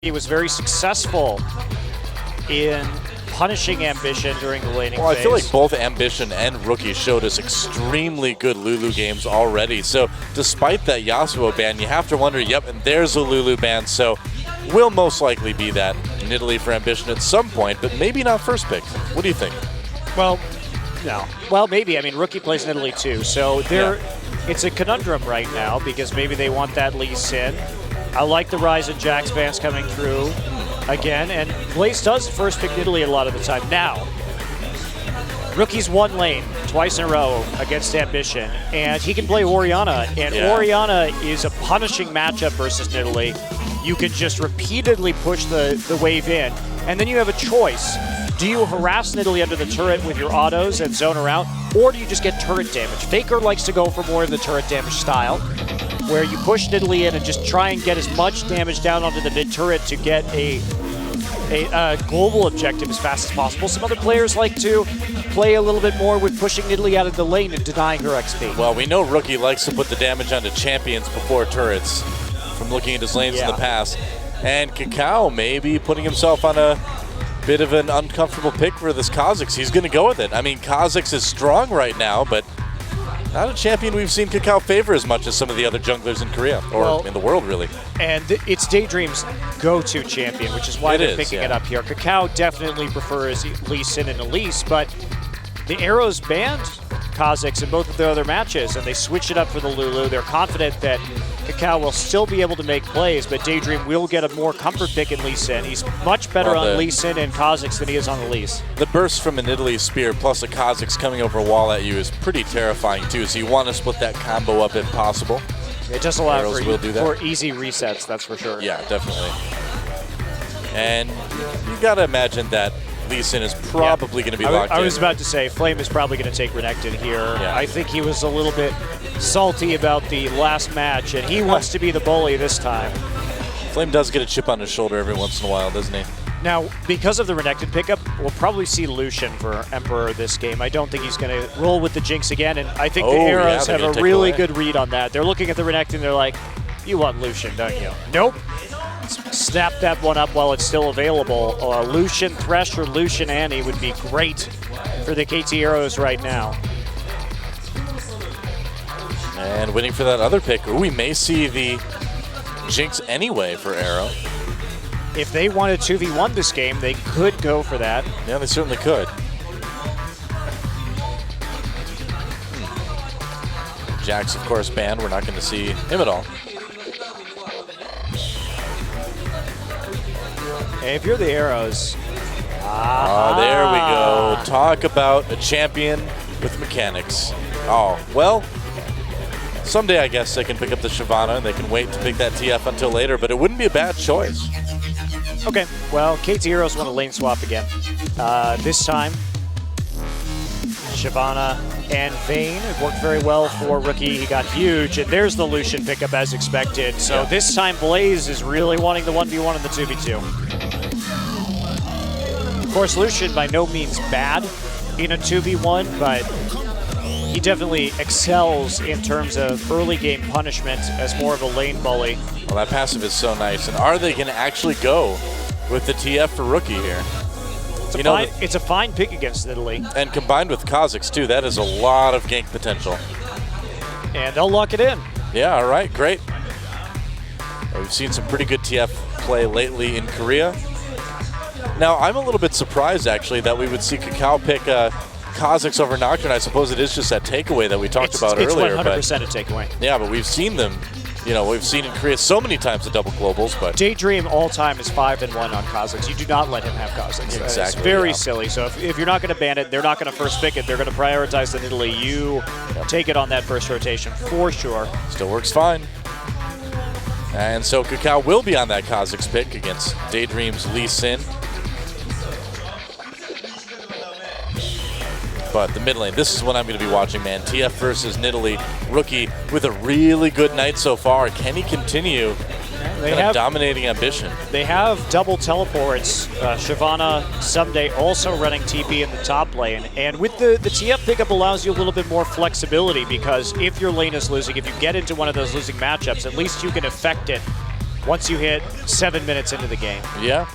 He was very successful in punishing Ambition during the laning phase. I feel like both Ambition and Rookie showed us extremely good Lulu games already. So despite that Yasuo ban, you have to wonder, yep, and there's a Lulu ban. So will most likely be that in Italy for Ambition at some point, but maybe not first pick. What do you think? Well, no. Well, maybe. I mean, Rookie plays in Italy too. So it's a conundrum right now because maybe they want that Lee Sin. I like the Rise and Jax bans coming through again, and Blaze does first pick Italy a lot of the time. Now, Rookie's one lane twice in a row against Ambition, and he can play Orianna, and Orianna is a punishing matchup versus Italy. You can just repeatedly push the wave in, and then you have a choice. Do you harass Nidalee under the turret with your autos and zone her out, or do you just get turret damage? Faker likes to go for more of the turret damage style, where you push Nidalee in and just try and get as much damage down onto the mid turret to get a global objective as fast as possible. Some other players like to play a little bit more with pushing Nidalee out of the lane and denying her XP. Well, we know Rookie likes to put the damage onto champions before turrets from looking at his lanes in the past. And Kakao maybe putting himself on a bit of an uncomfortable pick for this Kha'Zix. He's going to go with it. I mean, Kha'Zix is strong right now, but not a champion we've seen Kakao favor as much as some of the other junglers in Korea, or in the world, really. And it's Daydream's go-to champion, which is why they're picking it up here. Kakao definitely prefers Lee Sin and Elise, but the Arrows banned Kha'Zix in both of their other matches, and they switched it up for the Lulu. They're confident that Kakao will still be able to make plays, but Daydream will get a more comfort pick in Lee Sin. He's much better on Lee Sin and Kha'Zix than he is on Elise. The burst from an Italy spear plus a Kha'Zix coming over a wall at you is pretty terrifying too, so you want to split that combo up if possible. It just allows for easy resets, that's for sure. Yeah, definitely. And you got to imagine that Lee Sin is probably going to be locked in. I was about to say, Flame is probably going to take Renekton here. Yeah. I think he was a little bit salty about the last match, and he wants to be the bully this time. Flame does get a chip on his shoulder every once in a while, doesn't he? Now, because of the Renekton pickup, we'll probably see Lucian for Emperor this game. I don't think he's going to roll with the Jinx again, and I think the Arrows have a really good read on that. They're looking at the Renekton, they're like, you want Lucian, don't you? Nope. Snap that one up while it's still available. Lucian Thresh or Lucian Annie would be great for the KT Arrows right now. And waiting for that other pick. We may see the Jinx anyway for Arrow. If they wanted 2v1 this game, they could go for that. Yeah, they certainly could. Jax, of course, banned. We're not going to see him at all. Hey, if you're the Arrows. There we go. Talk about a champion with mechanics. Oh, well, someday I guess they can pick up the Shyvana and they can wait to pick that TF until later, but it wouldn't be a bad choice. Okay, well, KT Heroes want a lane swap again. This time, Shyvana and Vayne. It worked very well for Rookie. He got huge, and there's the Lucian pickup as expected. So this time, Blaze is really wanting the 1v1 and the 2v2. Of course, Lucian by no means bad in a 2v1, but he definitely excels in terms of early game punishment as more of a lane bully. Well, that passive is so nice. And are they going to actually go with the TF for Rookie here? It's a fine pick against Italy. And combined with Kha'Zix, too, that is a lot of gank potential. And they'll lock it in. Yeah, all right, great. We've seen some pretty good TF play lately in Korea. Now, I'm a little bit surprised, actually, that we would see Kakao pick Kha'Zix over Nocturne. I suppose it is just that takeaway that we talked about earlier. It's 100% a takeaway. Yeah, but we've seen them. You know, we've seen in Korea so many times the double globals, but Daydream all-time is 5-1 on Kha'Zix. You do not let him have Kha'Zix. Exactly. It's very silly. So if you're not going to ban it, they're not going to first pick it. They're going to prioritize the Italy. You take it on that first rotation for sure. Still works fine. And so Kakao will be on that Kha'Zix pick against Daydream's Lee Sin. But the mid lane, this is what I'm going to be watching, man. TF versus Nidalee. Rookie with a really good night so far. Can he continue dominating Ambition? They have double teleports. Shyvana someday also running TP in the top lane. And with the TF pickup allows you a little bit more flexibility, because if your lane is losing, if you get into one of those losing matchups, at least you can affect it once you hit 7 minutes into the game. Yeah.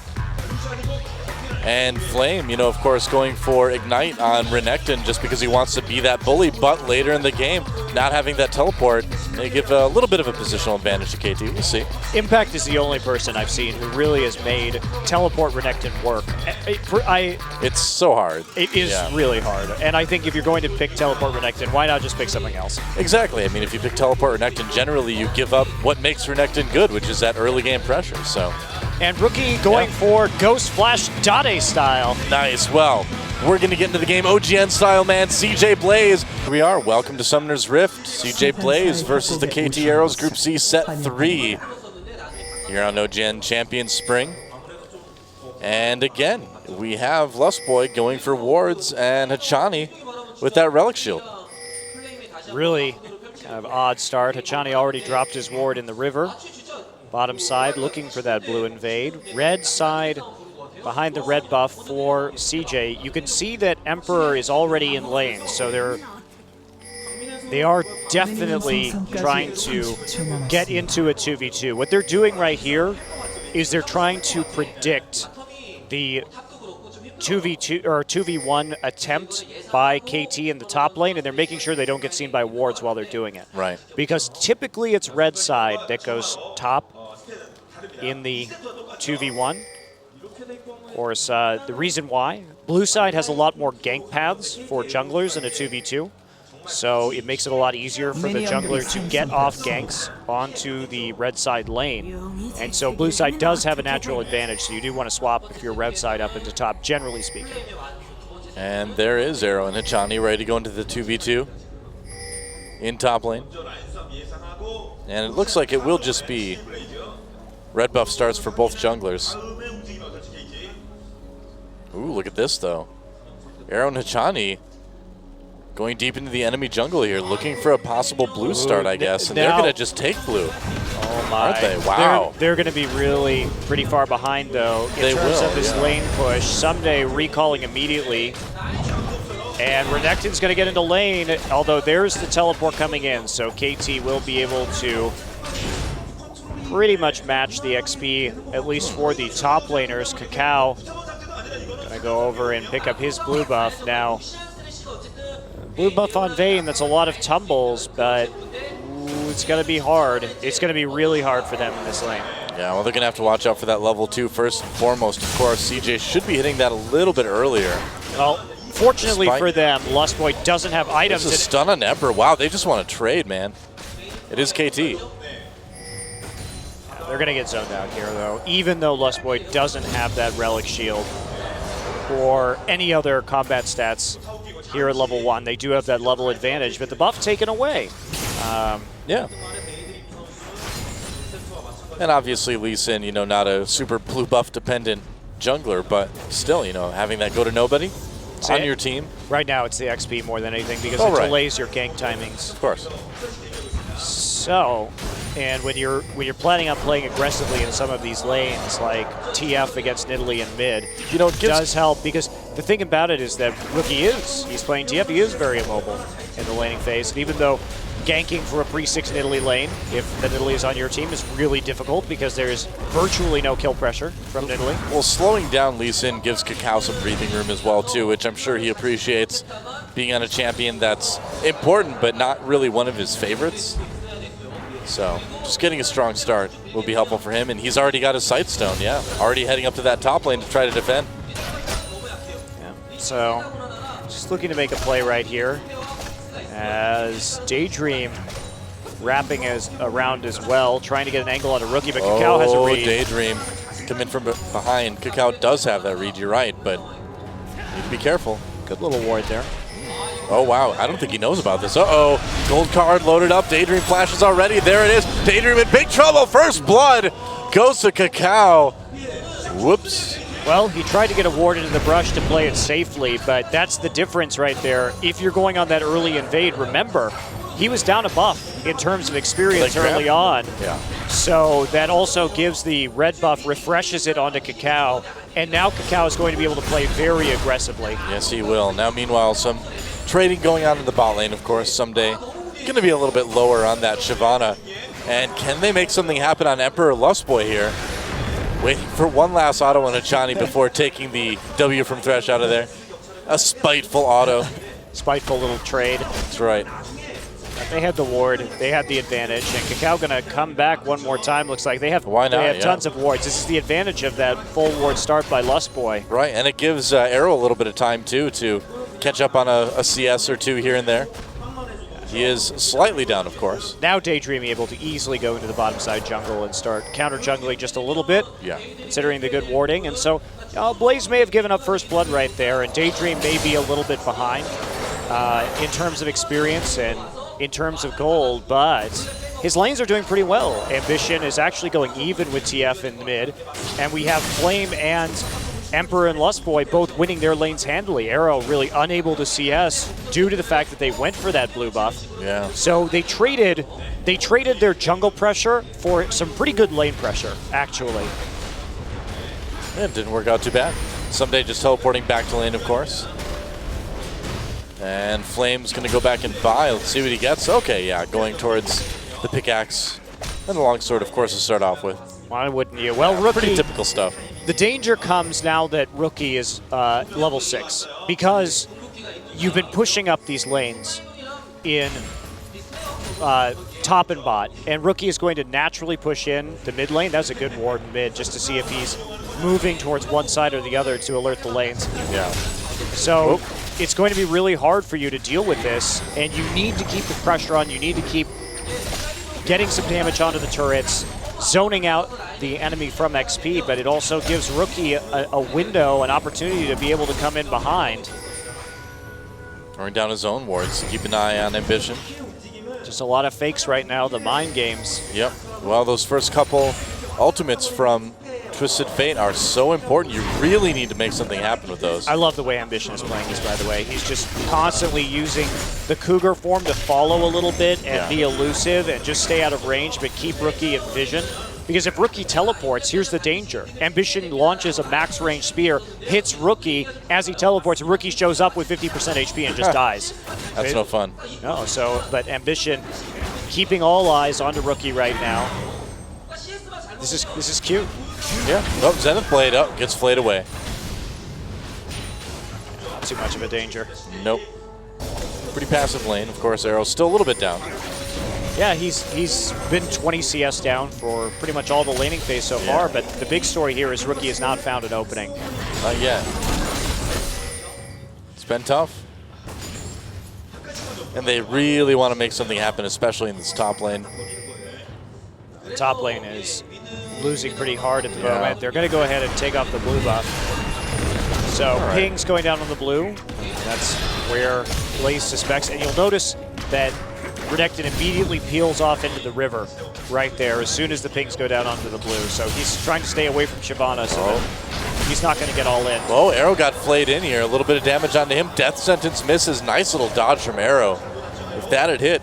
And Flame, you know, of course, going for Ignite on Renekton just because he wants to be that bully, but later in the game, not having that teleport, they give a little bit of a positional advantage to KT. We'll see. Impact is the only person I've seen who really has made teleport Renekton work. It's so hard. It is really hard. And I think if you're going to pick teleport Renekton, why not just pick something else? Exactly. I mean, if you pick teleport Renekton, generally you give up what makes Renekton good, which is that early game pressure. So. And Rookie going for Ghost Flash Dade style. Nice. Well, we're going to get into the game OGN style, man. CJ Blaze. Here we are. Welcome to Summoner's Rift. CJ Blaze versus the KT Arrows Group C set 3 here on OGN Champion Spring. And again, we have Lustboy going for wards and Hachani with that Relic Shield. Really kind of odd start. Hachani already dropped his ward in the river. Bottom side looking for that blue invade. Red side behind the red buff for CJ. You can see that Emperor is already in lane, so they are definitely trying to get into a 2v2. What they're doing right here is they're trying to predict the 2v2 or 2v1 attempt by KT in the top lane, and they're making sure they don't get seen by wards while they're doing it. Right. Because typically it's red side that goes top in the 2v1. Of course, the reason why, blue side has a lot more gank paths for junglers in a 2v2. So it makes it a lot easier for the jungler to get off ganks onto the red side lane. And so blue side does have a natural advantage, so you do want to swap if you're red side up into top, generally speaking. And there is Arrow and Hachani ready to go into the 2v2 in top lane. And it looks like it will just be red buff starts for both junglers. Ooh, look at this though. Arrow and Hachani going deep into the enemy jungle here, looking for a possible blue start, I guess. And they're going to just take blue. Oh my. Aren't they? Wow. They're going to be really pretty far behind, though, in terms of this lane push. Someday recalling immediately. And Renekton's going to get into lane, although there's the teleport coming in. So KT will be able to pretty much match the XP, at least for the top laners. Cacao going to go over and pick up his blue buff now. Blue buff on Vayne, that's a lot of tumbles, but it's going to be hard. It's going to be really hard for them in this lane. Yeah, well, they're going to have to watch out for that level 2 first and foremost. Of course, CJ should be hitting that a little bit earlier. Well, fortunately for them, Lustboy doesn't have items. This is a stun on Emperor. Wow, they just want to trade, man. It is KT. Yeah, they're going to get zoned out here, though, even though Lustboy doesn't have that Relic Shield or any other combat stats. Here at level 1, they do have that level advantage, but the buff taken away. Yeah. And obviously Lee Sin, you know, not a super blue buff dependent jungler, but still, you know, having that go to nobody on your team. Right now it's the XP more than anything because it delays your gank timings. Of course. So, and when you're planning on playing aggressively in some of these lanes, like TF against Nidalee in mid, you know, it does help because the thing about it is that Rookie he's playing TF, he is very immobile in the laning phase, and even though ganking for a pre-6 Nidalee lane, if the Nidalee is on your team, is really difficult because there's virtually no kill pressure from Nidalee. Well, slowing down Lee Sin gives Cacao some breathing room as well, too, which I'm sure he appreciates, being on a champion that's important, but not really one of his favorites. So, just getting a strong start will be helpful for him, and he's already got his sight stone, already heading up to that top lane to try to defend. Yeah. So, just looking to make a play right here as Daydream wrapping around as well, trying to get an angle on a Rookie, but Cacao has a read. Daydream come in from behind. Cacao does have that read, you're right, but you need to be careful. Good little ward there. Oh, wow. I don't think he knows about this. Uh-oh. Gold card loaded up. Daydream flashes already. There it is. Daydream in big trouble. First blood goes to Cacao. Whoops. Well, he tried to get a ward into the brush to play it safely, but that's the difference right there. If you're going on that early invade, remember, he was down a buff in terms of experience early on. Yeah. So that also gives the red buff, refreshes it onto Cacao, and now Cacao is going to be able to play very aggressively. Yes, he will. Now, meanwhile, some trading going on in the bot lane, of course, someday. Going to be a little bit lower on that Shyvana And can they make something happen on Emperor Lustboy here? Waiting for one last auto on Achani before taking the W from Thresh out of there. A spiteful auto. Spiteful little trade. That's right. They had the ward, they had the advantage, and Kakao gonna come back one more time. Looks like they have, Why not? They have tons of wards. This is the advantage of that full ward start by Lustboy. Right, and it gives Arrow a little bit of time too to catch up on a CS or two here and there. He is slightly down, of course. Now Daydream able to easily go into the bottom side jungle and start counter jungling just a little bit. Yeah. Considering the good warding, and so Blaze may have given up first blood right there, and Daydream may be a little bit behind in terms of experience and in terms of gold, but his lanes are doing pretty well. Ambition is actually going even with TF in the mid, and we have Flame and Emperor and Lustboy both winning their lanes handily. Arrow really unable to CS due to the fact that they went for that blue buff. Yeah. So they traded their jungle pressure for some pretty good lane pressure, actually. Yeah, it didn't work out too bad. Someday just teleporting back to lane, of course. And Flame's going to go back and buy. Let's see what he gets. Okay, yeah, going towards the pickaxe. And the longsword, of course, to start off with. Why wouldn't you? Well, Rookie, pretty typical stuff. The danger comes now that Rookie is level 6, because you've been pushing up these lanes in top and bot, and Rookie is going to naturally push in the mid lane. That's a good ward in mid, just to see if he's moving towards one side or the other to alert the lanes. Yeah. So it's going to be really hard for you to deal with this, and you need to keep the pressure on. You need to keep getting some damage onto the turrets, zoning out the enemy from XP, but it also gives Rookie a window, an opportunity to be able to come in behind. Throwing down his own wards. Keep an eye on Ambition. Just a lot of fakes right now, the mind games. Yep. Well, those first couple ultimates from Twisted Fate are so important. You really need to make something happen with those. I love the way Ambition is playing this, by the way. He's just constantly using the Cougar form to follow a little bit and be elusive and just stay out of range, but keep Rookie in vision. Because if Rookie teleports, here's the danger. Ambition launches a max range spear, hits Rookie as he teleports, and Rookie shows up with 50% HP and just dies. That's no fun. No, but Ambition keeping all eyes onto Rookie right now. This is cute. Yeah. Oh, Zenith blade up, gets flayed away. Not too much of a danger. Nope. Pretty passive lane, of course. Arrow's still a little bit down. Yeah, he's been 20 CS down for pretty much all the laning phase so far, but the big story here is Rookie has not found an opening. Not yet. It's been tough. And they really want to make something happen, especially in this top lane. The top lane is losing pretty hard at the moment. They're going to go ahead and take off the blue buff. So Ping's going down on the blue. That's where Blaze suspects. And you'll notice that Redectin immediately peels off into the river right there as soon as the pings go down onto the blue. So he's trying to stay away from Shyvana so that he's not going to get all in. Oh, Arrow got flayed in here. A little bit of damage onto him. Death Sentence misses. Nice little dodge from Arrow. If that had hit,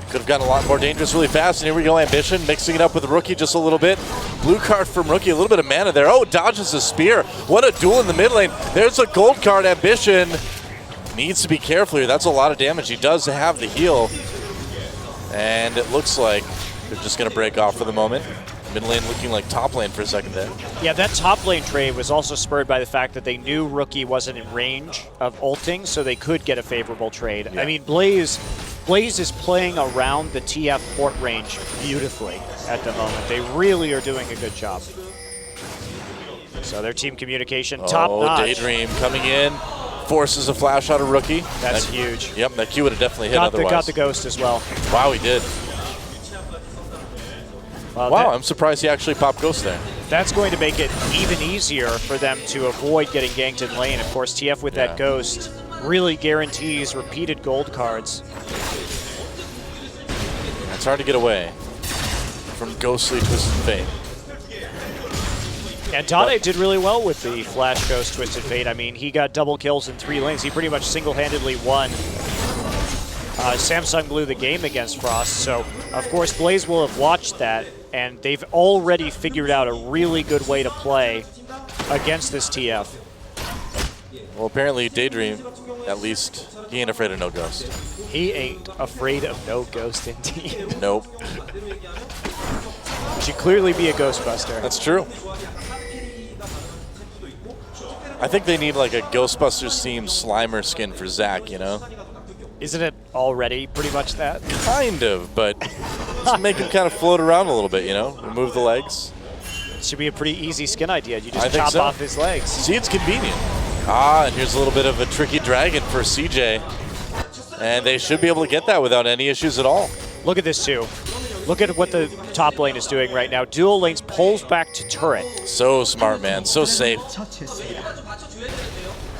could have gotten a lot more dangerous really fast. And here we go, Ambition, mixing it up with Rookie just a little bit. Blue card from Rookie, a little bit of mana there. Oh, dodges a spear. What a duel in the mid lane. There's a gold card. Ambition needs to be careful here. That's a lot of damage. He does have the heal. And it looks like they're just going to break off for the moment. Mid lane looking like top lane for a second there. Yeah, that top lane trade was also spurred by the fact that they knew Rookie wasn't in range of ulting, so they could get a favorable trade. Yeah. I mean, Blaze is playing around the TF port range beautifully at the moment. They really are doing a good job. So their team communication, top notch. Daydream coming in. Forces a flash out of Rookie. That's huge. Yep, that Q would have definitely hit otherwise. Got the ghost as well. Wow, he did. Wow, I'm surprised he actually popped ghost there. That's going to make it even easier for them to avoid getting ganked in lane. Of course, TF with that ghost really guarantees repeated gold cards. It's hard to get away from ghostly Twisted Fate. And Dade did really well with the Flash Ghost Twisted Fate. I mean, he got double kills in 3 lanes. He pretty much single-handedly won Samsung Blue the game against Frost. So, of course, Blaze will have watched that, and they've already figured out a really good way to play against this TF. Well, apparently Daydream, at least, he ain't afraid of no ghost. He ain't afraid of no ghost indeed. Nope. Should clearly be a Ghostbuster. That's true. I think they need like a Ghostbusters themed Slimer skin for Zach, you know? Isn't it already pretty much that? Kind of, but just make him kind of float around a little bit, you know? Remove the legs. Should be a pretty easy skin idea. You just I think chop so. off his legs. See, it's convenient. Ah, and here's a little bit of a tricky dragon for CJ. And they should be able to get that without any issues at all. Look at this too. Look at what the top lane is doing right now. Dual lanes pulls back to turret. So smart, man. So safe.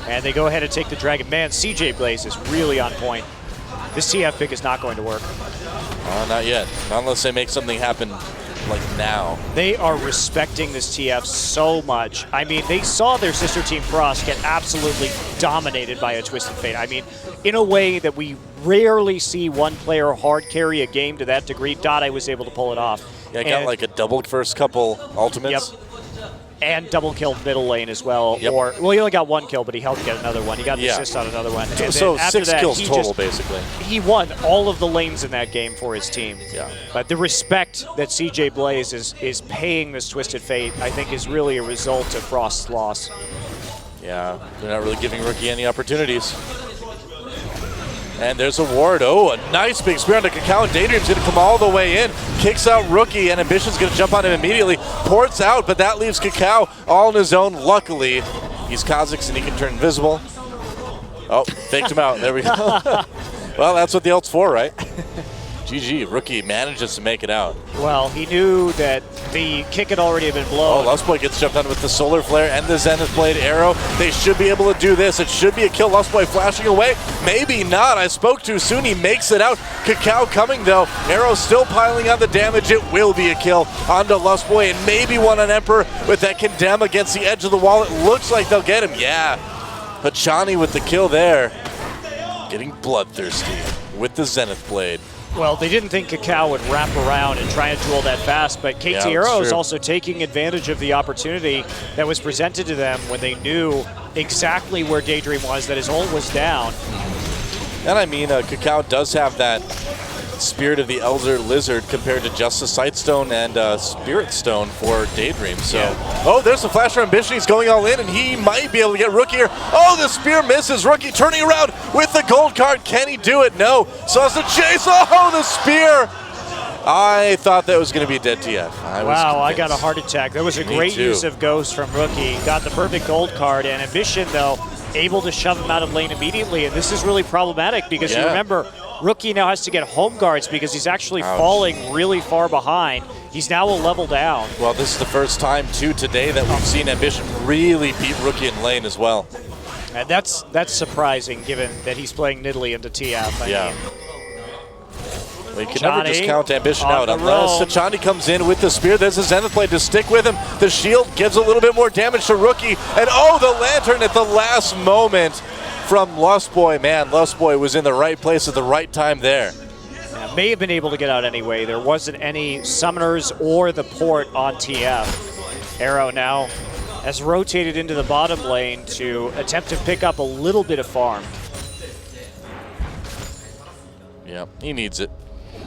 And they go ahead and take the dragon. Man, CJ Blaze is really on point. This TF pick is not going to work. Not yet. Not unless they make something happen like now. They are respecting this TF so much. I mean, they saw their sister team Frost get absolutely dominated by a Twisted Fate. I mean, in a way that we rarely see one player hard carry a game to that degree. Dottie was able to pull it off. Yeah, got like a double first couple ultimates. Yep. And double killed middle lane as well. Yep. Or, well, he only got one kill, but he helped get another one. He got an assist on another one. And so after 6 that, kills he total, basically. He won all of the lanes in that game for his team. Yeah. But the respect that CJ Blaze is paying this Twisted Fate, I think, is really a result of Frost's loss. Yeah, they're not really giving Rookie any opportunities. And there's a ward. Oh, a nice big spear onto Kakao. And Daydream's going to come all the way in. Kicks out Rookie, and Ambition's going to jump on him immediately. Ports out, but that leaves Kakao all on his own. Luckily, he's Kha'Zix and he can turn invisible. Oh, faked him out. There we go. Well, that's what the ult's for, right? GG, Rookie manages to make it out. Well, he knew that the kick had already been blown. Oh, Lustboy gets jumped on with the Solar Flare and the Zenith Blade arrow. They should be able to do this. It should be a kill. Lustboy flashing away. Maybe not. I spoke too soon. He makes it out. Kakao coming, though. Arrow still piling on the damage. It will be a kill onto Lustboy, and maybe one on Emperor with that Condemn against the edge of the wall. It looks like they'll get him. Yeah. Hachani with the kill there. Getting bloodthirsty with the Zenith Blade. Well, they didn't think Kakao would wrap around and try and duel that fast, but KT Arrow is also taking advantage of the opportunity that was presented to them when they knew exactly where Daydream was, that his ult was down. And I mean, Kakao does have that Spirit of the Elder Lizard compared to just the Sightstone and Spirit Stone for Daydream. So, oh, there's the flash for Ambition. He's going all in, and he might be able to get Rookie here. Oh, the spear misses. Rookie turning around with the gold card. Can he do it? No. So has the chase. Oh, the spear. I thought that was going to be a dead TF. Wow, I got a heart attack. That was a great use of Ghost from Rookie. Got the perfect gold card, and Ambition, though, able to shove him out of lane immediately. And this is really problematic because you remember, Rookie now has to get home guards because he's actually falling really far behind. He's now a level down. Well, this is the first time, too, today that we've seen Ambition really beat Rookie in lane as well. And that's surprising, given that he's playing Nidalee into TF. I mean, we can never discount Ambition out unless Sachani comes in with the spear. There's a Zenith Blade to stick with him. The shield gives a little bit more damage to Rookie. And oh, the Lantern at the last moment from Lustboy. Man, Lustboy was in the right place at the right time there. Yeah, may have been able to get out anyway. There wasn't any summoners or the port on TF. Arrow now has rotated into the bottom lane to attempt to pick up a little bit of farm. Yeah, he needs it.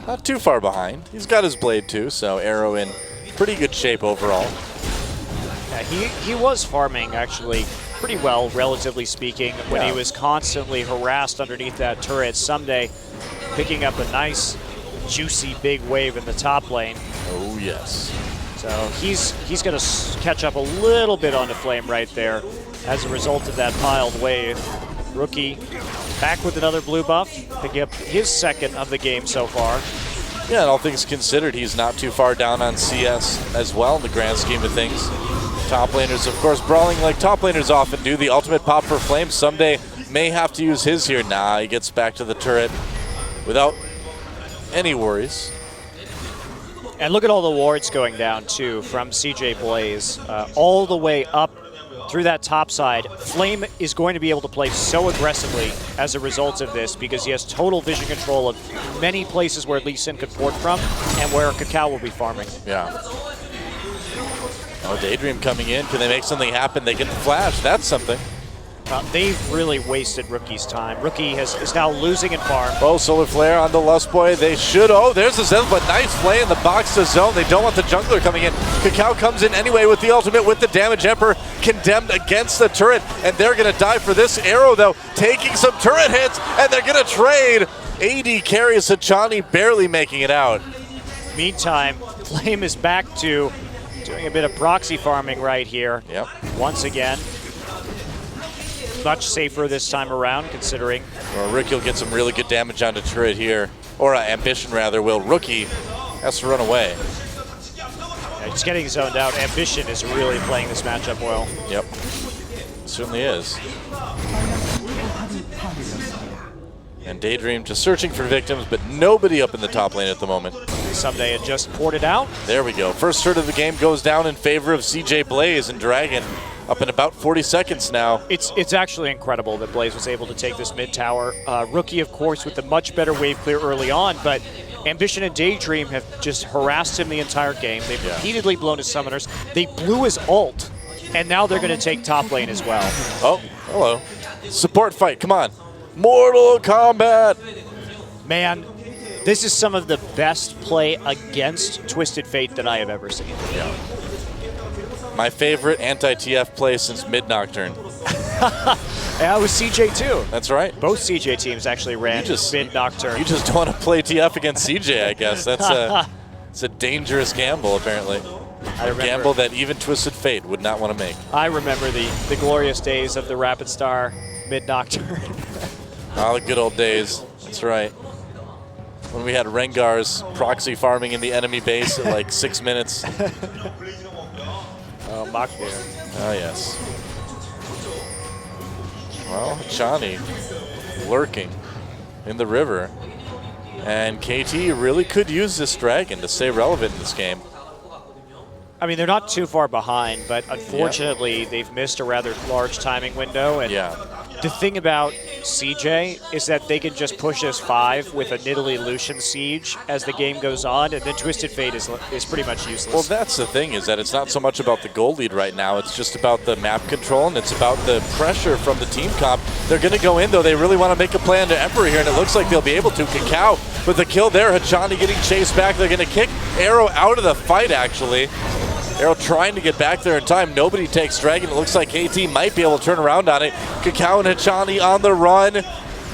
Not too far behind. He's got his blade too, so Arrow in pretty good shape overall. Yeah, he was farming actually pretty well, relatively speaking, when he was constantly harassed underneath that turret. Someday picking up a nice, juicy big wave in the top lane. Oh yes. So he's going to catch up a little bit onto Flame right there as a result of that piled wave. Rookie back with another blue buff, picking up his second of the game so far. Yeah, and all things considered, he's not too far down on CS as well in the grand scheme of things. Top laners, of course, brawling like top laners often do. The ultimate pop for Flame someday may have to use his here. Nah, he gets back to the turret without any worries. And look at all the wards going down, too, from CJ Blaze. All the way up through that top side. Flame is going to be able to play so aggressively as a result of this because he has total vision control of many places where Lee Sin could port from and where Kakao will be farming. Yeah. Oh, Daydream coming in. Can they make something happen? They get the flash. That's something. They've really wasted Rookie's time. Rookie is now losing in farm. Oh, Solar Flare on the Lust Boy. They should. Oh, there's the Zenith, but nice play in the box to zone. They don't want the jungler coming in. Kakao comes in anyway with the ultimate with the damage. Emperor condemned against the turret, and they're going to die for this arrow, though, taking some turret hits, and they're going to trade. AD carries Hachani, barely making it out. Meantime, Flame is back to doing a bit of proxy farming right here. Yep. Once again. Much safer this time around, considering. Well, Rookie will get some really good damage onto turret here. Or Ambition, rather, will. Rookie has to run away. Yeah, just getting zoned out. Ambition is really playing this matchup well. Yep. Certainly is. And Daydream just searching for victims, but nobody up in the top lane at the moment. Someday had just ported out. There we go. First turret of the game goes down in favor of CJ Blaze, and Dragon up in about 40 seconds now. It's actually incredible that Blaze was able to take this mid tower. Rookie, of course, with the much better wave clear early on, but Ambition and Daydream have just harassed him the entire game. They've repeatedly blown his summoners. They blew his ult, and now they're going to take top lane as well. Oh, hello. Support fight, come on. Mortal Kombat. Man, this is some of the best play against Twisted Fate that I have ever seen. Yeah. My favorite anti-TF play since Mid-Nocturne. Yeah, it was CJ too. That's right. Both CJ teams actually ran Mid-Nocturne. You just don't want to play TF against CJ, I guess. That's it's a dangerous gamble, apparently. A gamble that even Twisted Fate would not want to make. I remember the glorious days of the Rapid Star Mid-Nocturne. Oh, the good old days. That's right. When we had Rengar's proxy farming in the enemy base at like 6 minutes. Oh, Makdir. Oh, yes. Well, Chani lurking in the river. And KT really could use this dragon to stay relevant in this game. I mean, they're not too far behind, but unfortunately, they've missed a rather large timing window. And the thing about CJ is that they can just push this 5 with a Nidalee Lucian siege as the game goes on, and then Twisted Fate is pretty much useless. Well, that's the thing, is that it's not so much about the goal lead right now. It's just about the map control, and it's about the pressure from the team comp. They're going to go in, though. They really want to make a play into Emperor here, and it looks like they'll be able to. Kakao with the kill there. Hachani getting chased back. They're going to kick Arrow out of the fight, actually. Arrow trying to get back there in time. Nobody takes Dragon. It looks like KT might be able to turn around on it. Kakao and Hachani on the run.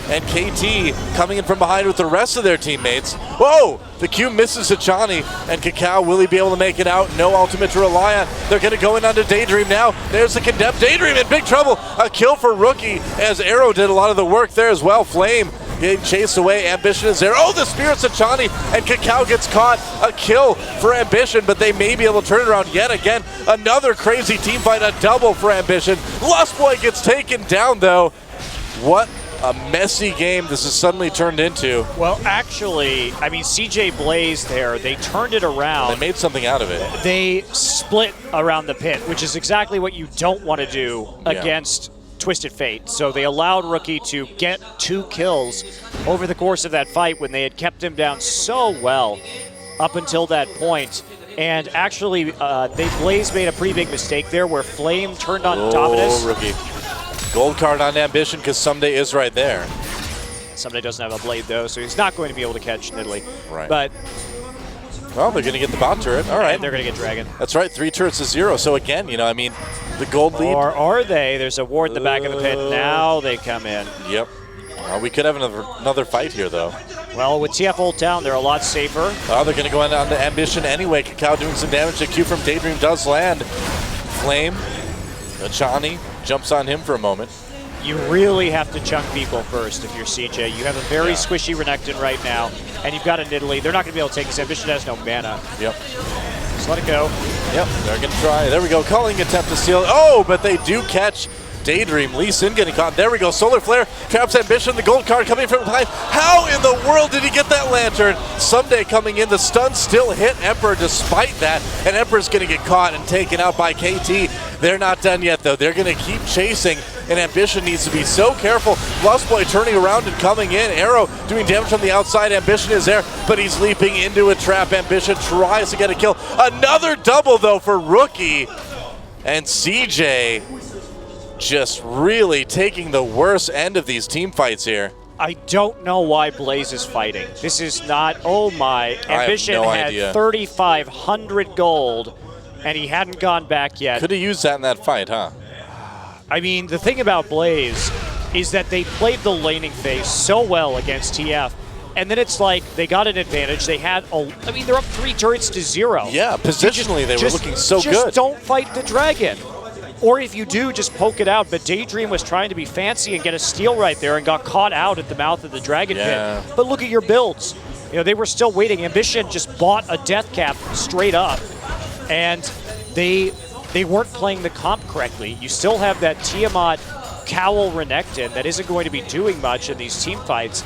And KT coming in from behind with the rest of their teammates. Whoa! The Q misses Hachani. And Kakao, will he be able to make it out? No ultimate to rely on. They're going to go in onto Daydream now. There's the condemned Daydream in big trouble. A kill for Rookie as Arrow did a lot of the work there as well. Flame getting chased away. Ambition is there. Oh, the Spirits of Chani, and Kakao gets caught. A kill for Ambition, but they may be able to turn it around yet again. Another crazy team fight, a double for Ambition. Lustboy gets taken down, though. What a messy game this has suddenly turned into. Well, actually, I mean, CJ Blaze there, they turned it around. They made something out of it. They split around the pit, which is exactly what you don't want to do against Twisted Fate. So they allowed Rookie to get 2 kills over the course of that fight when they had kept him down so well up until that point. And actually, Blaze made a pretty big mistake there where Flame turned on Dominus. Rookie. Gold card on Ambition because Someday is right there. Someday doesn't have a blade though, so he's not going to be able to catch Nidalee. Right. But well, they're going to get the bot turret. All right. And they're going to get Dragon. That's right. 3 turrets to 0. So again, you know, I mean, the gold lead. Or are they? There's a ward in the back of the pit. Now they come in. Yep. We could have another fight here, though. Well, with TF ult down, they're a lot safer. Oh, they're going to go on to Ambition anyway. Kakao doing some damage. The Q from Daydream does land. Flame, Chani jumps on him for a moment. You really have to chunk people first if you're CJ. You have a very squishy Renekton right now, and you've got a Nidalee. They're not going to be able to take this. Ambition has no mana. Yep. Just let it go. Yep, they're going to try. There we go. Calling attempt to steal. Oh, but they do catch Daydream. Lee Sin getting caught. There we go. Solar Flare traps Ambition. The gold card coming from behind. How in the world did he get that lantern? Someday coming in. The stun still hit Emperor despite that. And Emperor's going to get caught and taken out by KT. They're not done yet, though. They're going to keep chasing. And Ambition needs to be so careful. Lustboy turning around and coming in. Arrow doing damage from the outside. Ambition is there, but he's leaping into a trap. Ambition tries to get a kill. Another double, though, for Rookie. And CJ just really taking the worst end of these team fights here. I don't know why Blaze is fighting. This is not, oh my. Ambition had 3,500 gold, and he hadn't gone back yet. Could have used that in that fight, huh? I mean, the thing about Blaze is that they played the laning phase so well against TF, and then it's like they got an advantage. They had, I mean, they're up 3 turrets to 0. Yeah, positionally they were looking so good. Just don't fight the dragon. Or if you do, just poke it out. But Daydream was trying to be fancy and get a steal right there and got caught out at the mouth of the dragon pit. But look at your builds. You know, they were still waiting. Ambition just bought a death cap straight up, and they weren't playing the comp correctly. You still have that Tiamat Cowl Renekton that isn't going to be doing much in these team fights.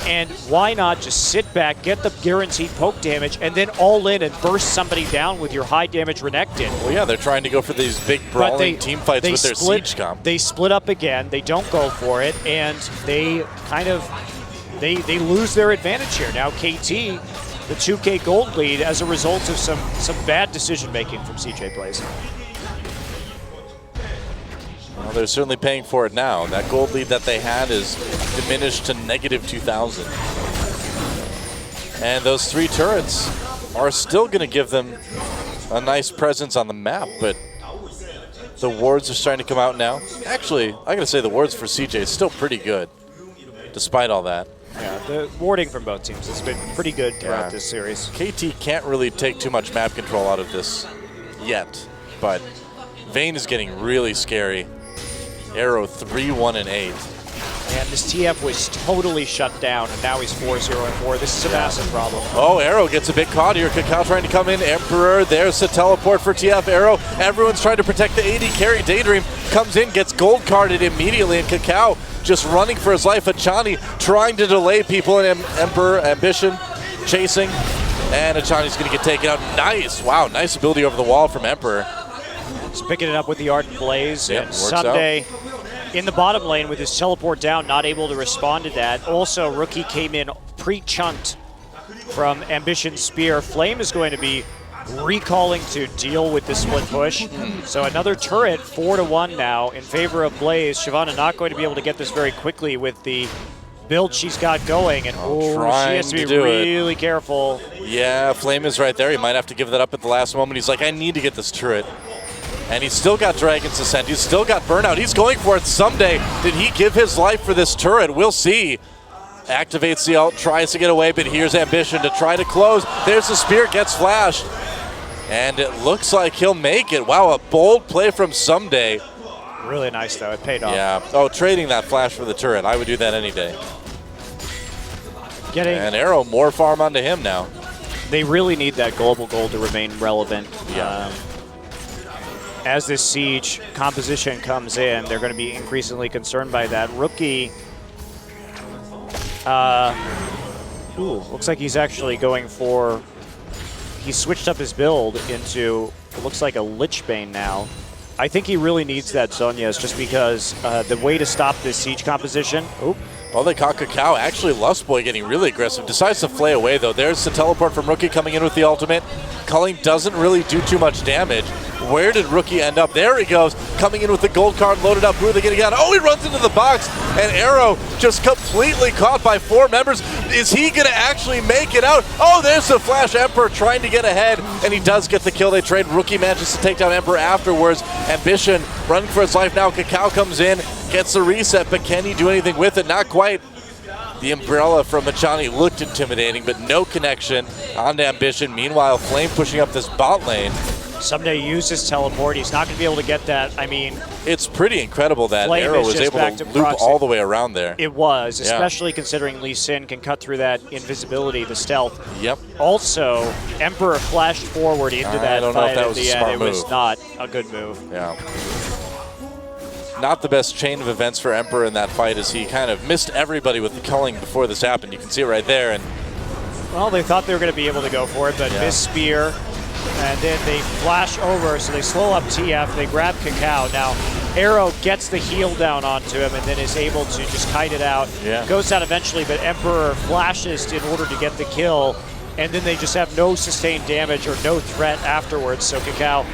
And why not just sit back, get the guaranteed poke damage, and then all in and burst somebody down with your high damage Renekton? Well, yeah, they're trying to go for these big brawling team fights with their siege comp. They split up again. They don't go for it, and they kind of they lose their advantage here. Now KT, the 2K gold lead as a result of some bad decision making from CJ Blaze. Well, they're certainly paying for it now. That gold lead that they had is diminished to negative 2,000. And those 3 turrets are still going to give them a nice presence on the map, but the wards are starting to come out now. Actually, I got to say the wards for CJ is still pretty good, despite all that. Yeah, the warding from both teams has been pretty good throughout this series. KT can't really take too much map control out of this yet, but Vayne is getting really scary. Arrow 3-1-8. And this TF was totally shut down, and now he's 4-0-4. This is a massive problem. Oh, Arrow gets a bit caught here. Kakao trying to come in. Emperor, there's the teleport for TF. Arrow, everyone's trying to protect the AD carry. Daydream comes in, gets gold carded immediately, and Kakao just running for his life. Achani trying to delay people, and Emperor, Ambition, chasing. And Achani's going to get taken out. Nice. Wow, nice ability over the wall from Emperor. Just picking it up with the Ardent Blaze. Yep, and Sunday in the bottom lane with his teleport down, not able to respond to that. Also, Rookie came in pre-chunked from Ambition's Spear. Flame is going to be recalling to deal with the split push. So another turret, 4-1 now in favor of Blaze. Shyvana not going to be able to get this very quickly with the build she's got going, and she has to be really careful. Yeah, Flame is right there. He might have to give that up at the last moment. He's like, I need to get this turret. And he's still got Dragon's Ascent. He's still got Burnout. He's going for it someday. Did he give his life for this turret? We'll see. Activates the ult, tries to get away, but here's Ambition to try to close. There's the spear, gets flashed. And it looks like he'll make it. Wow, a bold play from Someday. Really nice, though. It paid off. Yeah. Oh, trading that flash for the turret. I would do that any day. And Arrow, more farm onto him now. They really need that global gold to remain relevant. Yeah. As this siege composition comes in, they're going to be increasingly concerned by that. Rookie, looks like he's actually going for, he switched up his build into, it looks like a Lichbane now. I think he really needs that Zhonya's just because the way to stop this siege composition, well, they caught Kakao. Actually, Lustboy getting really aggressive. Decides to flay away, though. There's the teleport from Rookie coming in with the ultimate. Culling doesn't really do too much damage. Where did Rookie end up? There he goes, coming in with the gold card loaded up. Who are they going to get? Oh, he runs into the box, and Arrow just completely caught by 4 members. Is he going to actually make it out? Oh, there's the Flash. Emperor trying to get ahead, and he does get the kill. They trade. Rookie manages to take down Emperor afterwards. Ambition running for his life now. Kakao comes in, gets the reset, but can he do anything with it? Not quite. The umbrella from Achani looked intimidating, but no connection onto Ambition. Meanwhile, Flame pushing up this bot lane. Someday use his teleport. He's not going to be able to get that. I mean, it's pretty incredible that Flame Arrow was able to loop all the way around there. It was, especially considering Lee Sin can cut through that invisibility, the stealth. Yep. Also, Emperor flashed forward into that I don't know if that was a smart move. It was not a good move. Yeah. Not the best chain of events for Emperor in that fight, as he kind of missed everybody with the culling before this happened. You can see it right there. And well, they thought they were going to be able to go for it, but missed spear. And then they flash over, so they slow up TF. They grab Kakao. Now, Arrow gets the heal down onto him and then is able to just kite it out. Yeah. Goes down eventually, but Emperor flashes in order to get the kill. And then they just have no sustained damage or no threat afterwards. So Kakao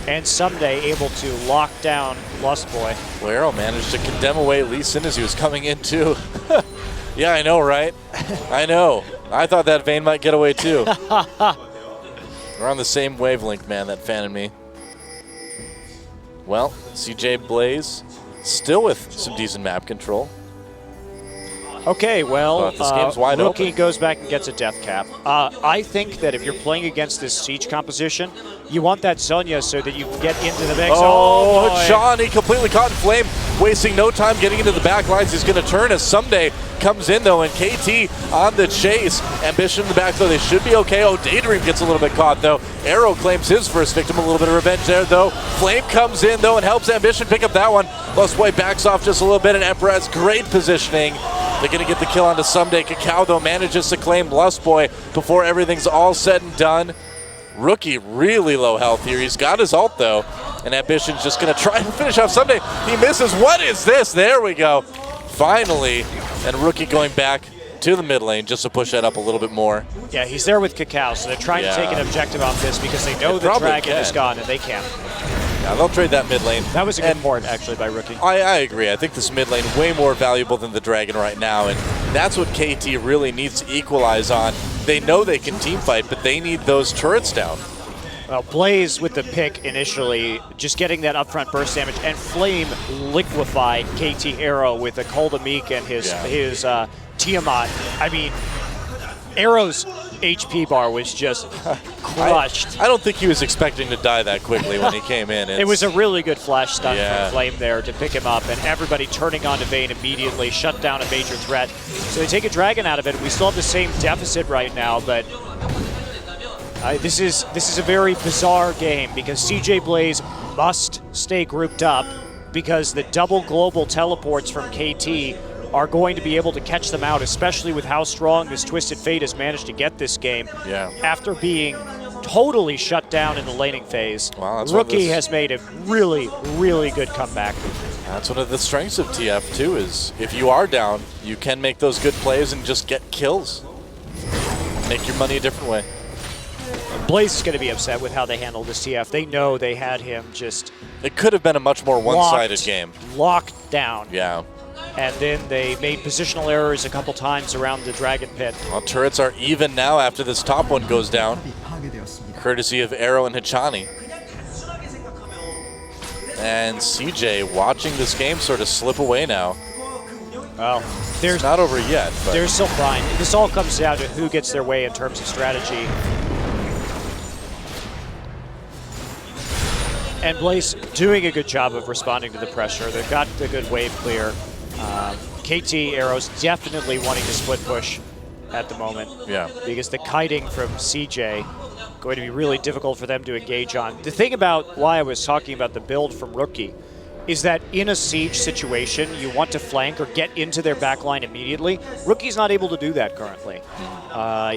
and Someday able to lock down Lustboy. Well, Arrow managed to condemn away Lee Sin as he was coming in too. Yeah, I know, right? I know. I thought that Vayne might get away too. We're on the same wavelength, man, that fan and me. Well, CJ Blaze still with some decent map control. Okay, well, this game's wide Rookie open. goes back and gets a death cap. I think that if you're playing against this Siege composition, you want that Sonya so that you can get into the mix. Oh, boy. Johnny completely caught in flame, wasting no time getting into the back lines. He's going to turn as Someday comes in, though, and KT on the chase. Ambition in the back, though. They should be okay. Oh, Daydream gets a little bit caught, though. Arrow claims his first victim. A little bit of revenge there, though. Flame comes in, though, and helps Ambition pick up that one. Lustboy backs off just a little bit, and Emperor has great positioning. They're going to get the kill onto Someday. Kakao, though, manages to claim Lustboy before everything's all said and done. Rookie really low health here. He's got his ult, though, and Ambition's just going to try and finish off Someday. He misses. What is this? There we go. Finally, and Rookie going back to the mid lane just to push that up a little bit more. Yeah, he's there with Kakao, so they're trying to take an objective off this because they know the Dragon is gone, and they can't. Yeah, they'll trade that mid lane. That was a good port, actually, by Rookie. I agree. I think this mid lane way more valuable than the Dragon right now, and that's what KT really needs to equalize on. They know they can team fight, but they need those turrets down. Well, Blaze with the pick initially, just getting that upfront burst damage, and Flame liquefied KT Arrow with a Koldamik and his Tiamat. I mean, Arrow's HP bar was just crushed. I don't think he was expecting to die that quickly when he came in. It was a really good flash stun from Flame there to pick him up, and everybody turning on to Vayne immediately, shut down a major threat. So they take a Dragon out of it. We still have the same deficit right now, but this is a very bizarre game because CJ Blaze must stay grouped up because the double global teleports from KT are going to be able to catch them out, especially with how strong this Twisted Fate has managed to get this game after being totally shut down in the laning phase. Wow, Rookie has made a really, really good comeback. That's one of the strengths of TF, too, is if you are down, you can make those good plays and just get kills. Make your money a different way. Blaze is going to be upset with how they handled this TF. They know they had him just... It could have been a much more one-sided game. Locked down. Yeah. And then they made positional errors a couple times around the Dragon Pit. Well, turrets are even now after this top one goes down, courtesy of Arrow and Hachani. And CJ watching this game sort of slip away now. Well, it's not over yet. But they're still fine. This all comes down to who gets their way in terms of strategy. And Blaze doing a good job of responding to the pressure. They've got the good wave clear. KT Arrow's definitely wanting to split push at the moment. Yeah. Because the kiting from CJ going to be really difficult for them to engage on. The thing about why I was talking about the build from Rookie is that in a siege situation, you want to flank or get into their backline immediately. Rookie's not able to do that currently.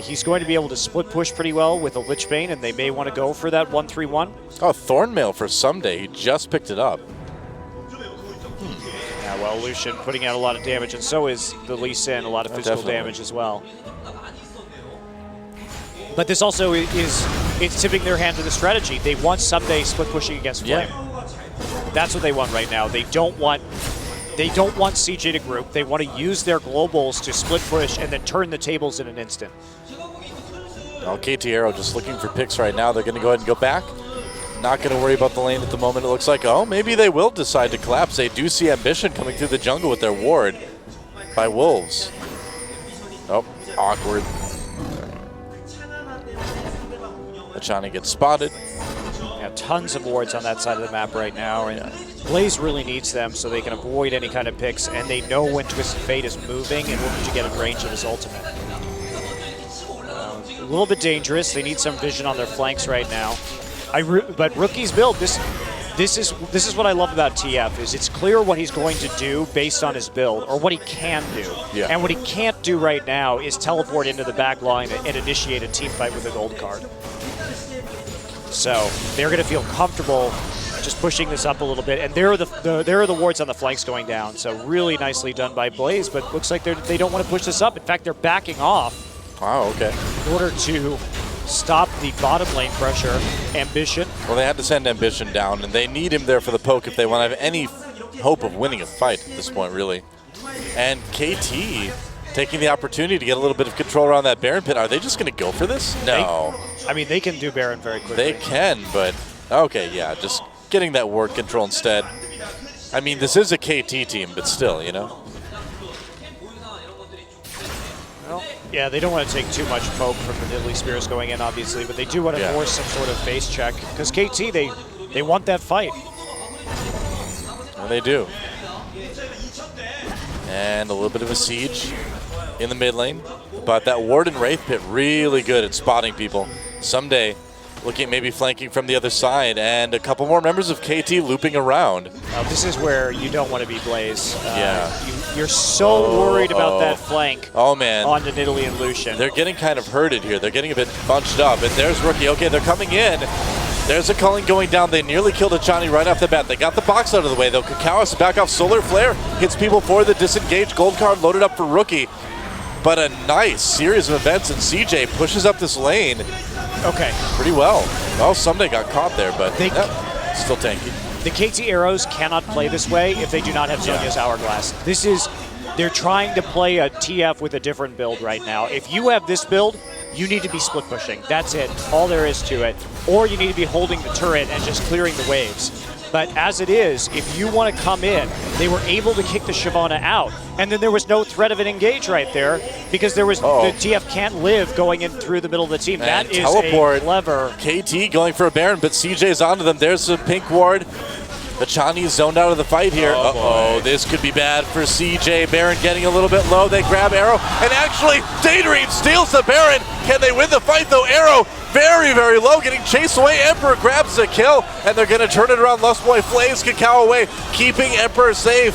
He's going to be able to split push pretty well with a Lichbane, and they may want to go for that 1-3-1. Oh, Thornmail for Someday. He just picked it up. Yeah, well, Lucian putting out a lot of damage, and so is the Lee Sin, a lot of physical damage as well. But this also it's tipping their hand to the strategy. They want Someday split pushing against Flame. That's what they want right now. They don't want CJ to group. They want to use their globals to split push and then turn the tables in an instant. Well, KT Arrow just looking for picks right now. They're going to go ahead and go back. Not going to worry about the lane at the moment. It looks like, oh, maybe they will decide to collapse. They do see Ambition coming through the jungle with their ward by Wolves. Oh, awkward. Hachani gets spotted. Yeah, tons of wards on that side of the map right now, and Blaze really needs them so they can avoid any kind of picks, and they know when Twisted Fate is moving in order to get in range of his ultimate. A little bit dangerous. They need some vision on their flanks right now. But Rookie's build, this is what I love about TF, is it's clear what he's going to do based on his build, or what he can do. Yeah. And what he can't do right now is teleport into the back line and initiate a team fight with a gold card. So they're going to feel comfortable just pushing this up a little bit, and there are the wards on the flanks going down. So really nicely done by Blaze, but looks like they don't want to push this up. In fact, they're backing off. Wow, okay. In order to stop the bottom lane pressure. Ambition. Well, they had to send Ambition down, and they need him there for the poke if they want to have any hope of winning a fight at this point, really. And KT taking the opportunity to get a little bit of control around that Baron pit. Are they just going to go for this? No. They can do Baron very quickly. They can, but okay, yeah, just getting that ward control instead. I mean, this is a KT team, but still, you know. Well, yeah, they don't want to take too much poke from the Nidalee Spears going in, obviously, but they do want to force some sort of face check. Because KT, they want that fight. Well, they do. And a little bit of a siege in the mid lane. But that Ward and Wraith Pit really good at spotting people. Someday, looking at maybe flanking from the other side, and a couple more members of KT looping around. This is where you don't want to be Blaze. You're so worried about that flank on the Nidalee and Lucian. They're getting kind of herded here. They're getting a bit bunched up. And there's Rookie. Okay, they're coming in. There's a culling going down. They nearly killed Achani right off the bat. They got the box out of the way, though. Kakao has to back off. Solar Flare hits people for the disengaged. Gold card loaded up for Rookie. But a nice series of events, and CJ pushes up this lane. Okay. Pretty well. Well, Someday got caught there, but still tanky. The KT Arrows cannot play this way if they do not have Zhonya's Hourglass. They're trying to play a TF with a different build right now. If you have this build, you need to be split pushing. That's it. All there is to it. Or you need to be holding the turret and just clearing the waves. But as it is, if you want to come in, they were able to kick the Shyvana out. And then there was no threat of an engage right there because there was the TF can't live going in through the middle of the team. And that is teleport. a clever. KT going for a Baron, but CJ's onto them. There's the pink ward. Achani zoned out of the fight here. This could be bad for CJ. Baron getting a little bit low. They grab Arrow, and actually Daydream steals the Baron. Can they win the fight though? Arrow very, very low, getting chased away. Emperor grabs the kill, and they're going to turn it around. Lustboy flames Kakao away, keeping Emperor safe.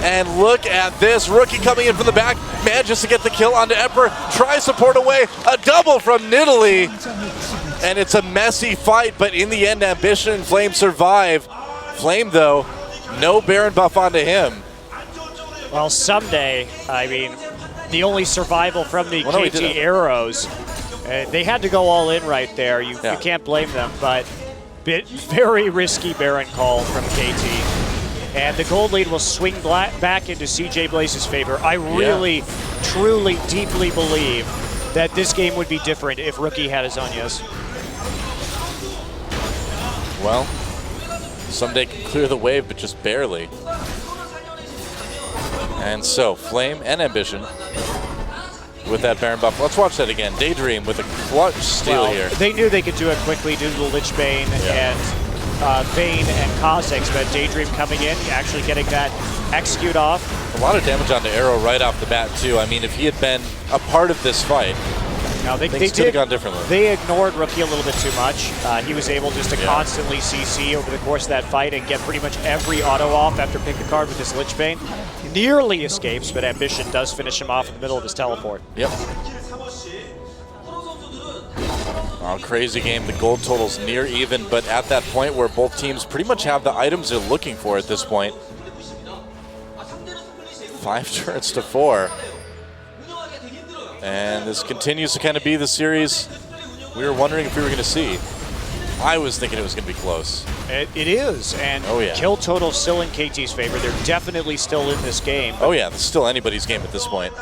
And look at this. Rookie coming in from the back, manages to get the kill onto Emperor, tries support away. A double from Nidalee. And it's a messy fight, but in the end, Ambition and Flame survive. Flame, though, no Baron buff onto him. Well, someday, I mean, the only survival from the KT Arrows, they had to go all in right there. You can't blame them, but very risky Baron call from KT. And the gold lead will swing back into CJ Blaze's favor. I really, truly, deeply believe that this game would be different if Rookie had his Zhonya's. Well, Someday can clear the wave, but just barely. And so, Flame and Ambition with that Baron buff. Let's watch that again. Daydream with a clutch steal here. They knew they could do it quickly due to the Lich Bane and Vayne and Kha'Zix, but Daydream coming in, actually getting that execute off. A lot of damage onto Arrow right off the bat, too. I mean, if he had been a part of this fight, things could have gone differently. They ignored Rookie a little bit too much. He was able just to constantly CC over the course of that fight and get pretty much every auto off after pick a card with his Lich Bane. Nearly escapes, but Ambition does finish him off in the middle of his teleport. Yep. Crazy game. The gold total's near even, but at that point where both teams pretty much have the items they're looking for at this point. 5 turrets to 4. And this continues to kind of be the series we were wondering if we were going to see. I was thinking it was going to be close. It is, and kill total still in KT's favor. They're definitely still in this game. Oh yeah, it's still anybody's game at this point.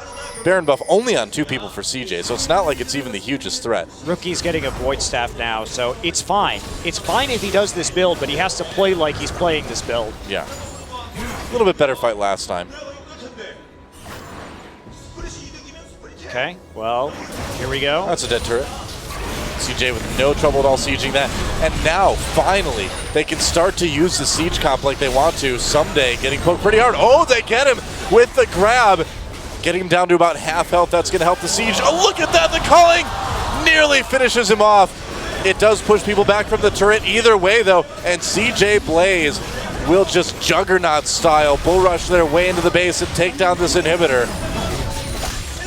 Baron buff only on 2 people for CJ, so it's not like it's even the hugest threat. Rookie's getting a Void Staff now, so it's fine. It's fine if he does this build, but he has to play like he's playing this build. Yeah. A little bit better fight last time. Okay, well, here we go. That's a dead turret. CJ with no trouble at all sieging that. And now, finally, they can start to use the siege comp like they want to. Someday getting poked pretty hard. Oh, they get him with the grab. Getting him down to about half health. That's going to help the siege. Oh, look at that. The calling nearly finishes him off. It does push people back from the turret either way, though. And CJ Blaze will just juggernaut style bull rush their way into the base and take down this inhibitor.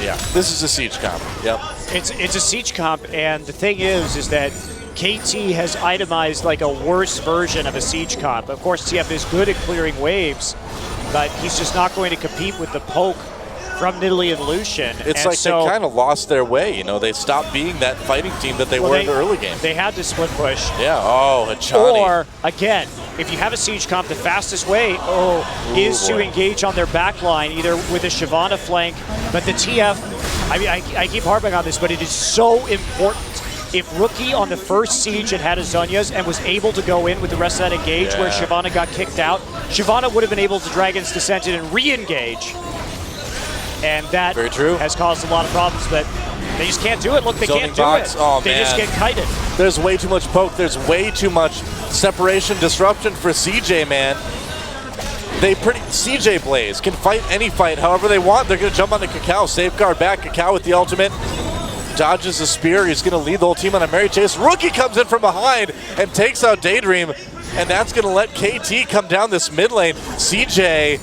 Yeah, this is a siege comp. Yep. It's a siege comp, and the thing is that KT has itemized like a worse version of a siege comp. Of course, TF is good at clearing waves, but he's just not going to compete with the poke from Nidalee and Lucian. It's like they kind of lost their way. You know, they stopped being that fighting team that they were in the early game. They had to split push. Yeah. Oh, Hachani. Or again, if you have a siege comp, the fastest way is to engage on their back line, either with a Shyvana flank. But the TF, I mean, I keep harping on this, but it is so important. If Rookie on the first siege had his Zhonya's and was able to go in with the rest of that engage where Shyvana got kicked out, Shyvana would have been able to Dragon's Descent in and re-engage. And that has caused a lot of problems, but they just can't do it. Look, they can't do it. Oh, they just get kited. There's way too much poke. There's way too much separation disruption for CJ, man. CJ Blaze can fight any fight however they want. They're going to jump onto Kakao, safeguard back. Kakao with the ultimate. Dodges a spear. He's going to lead the whole team on a merry chase. Rookie comes in from behind and takes out Daydream, and that's going to let KT come down this mid lane. CJ,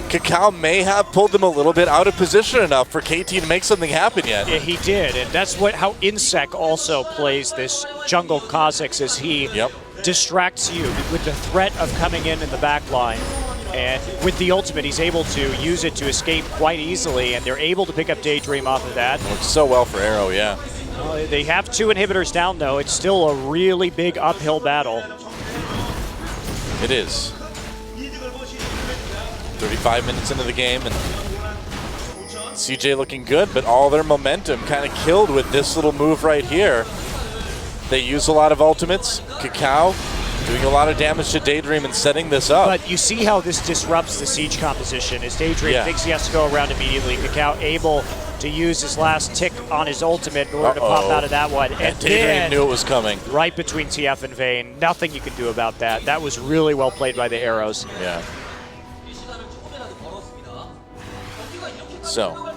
Kakao may have pulled him a little bit out of position enough for KT to make something happen yet. Yeah, he did, and that's how Insec also plays this jungle Kha'Zix, as he distracts you with the threat of coming in the back line. And with the ultimate, he's able to use it to escape quite easily, and they're able to pick up Daydream off of that. Works so well for Arrow, yeah. They have 2 inhibitors down, though. It's still a really big uphill battle. It is. 35 minutes into the game, and CJ looking good, but all their momentum kind of killed with this little move right here. They use a lot of ultimates. Kakao doing a lot of damage to Daydream and setting this up. But you see how this disrupts the siege composition as Daydream thinks he has to go around immediately. Kakao able to use his last tick on his ultimate in order to pop out of that one. And Daydream knew it was coming. Right between TF and Vayne. Nothing you can do about that. That was really well played by the Arrows. Yeah. So,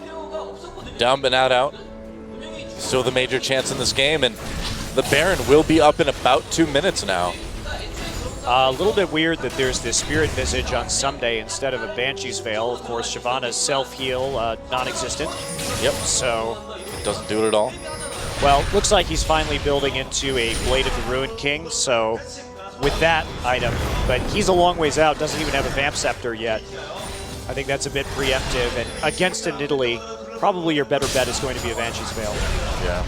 down but not out. Still the major chance in this game, and the Baron will be up in about 2 minutes now. A little bit weird that there's this Spirit Visage on Someday instead of a Banshee's Veil. Of course, Shyvana's self-heal, non-existent. Yep. So doesn't do it at all. Well, looks like he's finally building into a Blade of the Ruined King, so with that item. But he's a long ways out, doesn't even have a Vamp Scepter yet. I think that's a bit preemptive, and against a Nidalee, probably your better bet is going to be a Banshee's Veil. Yeah.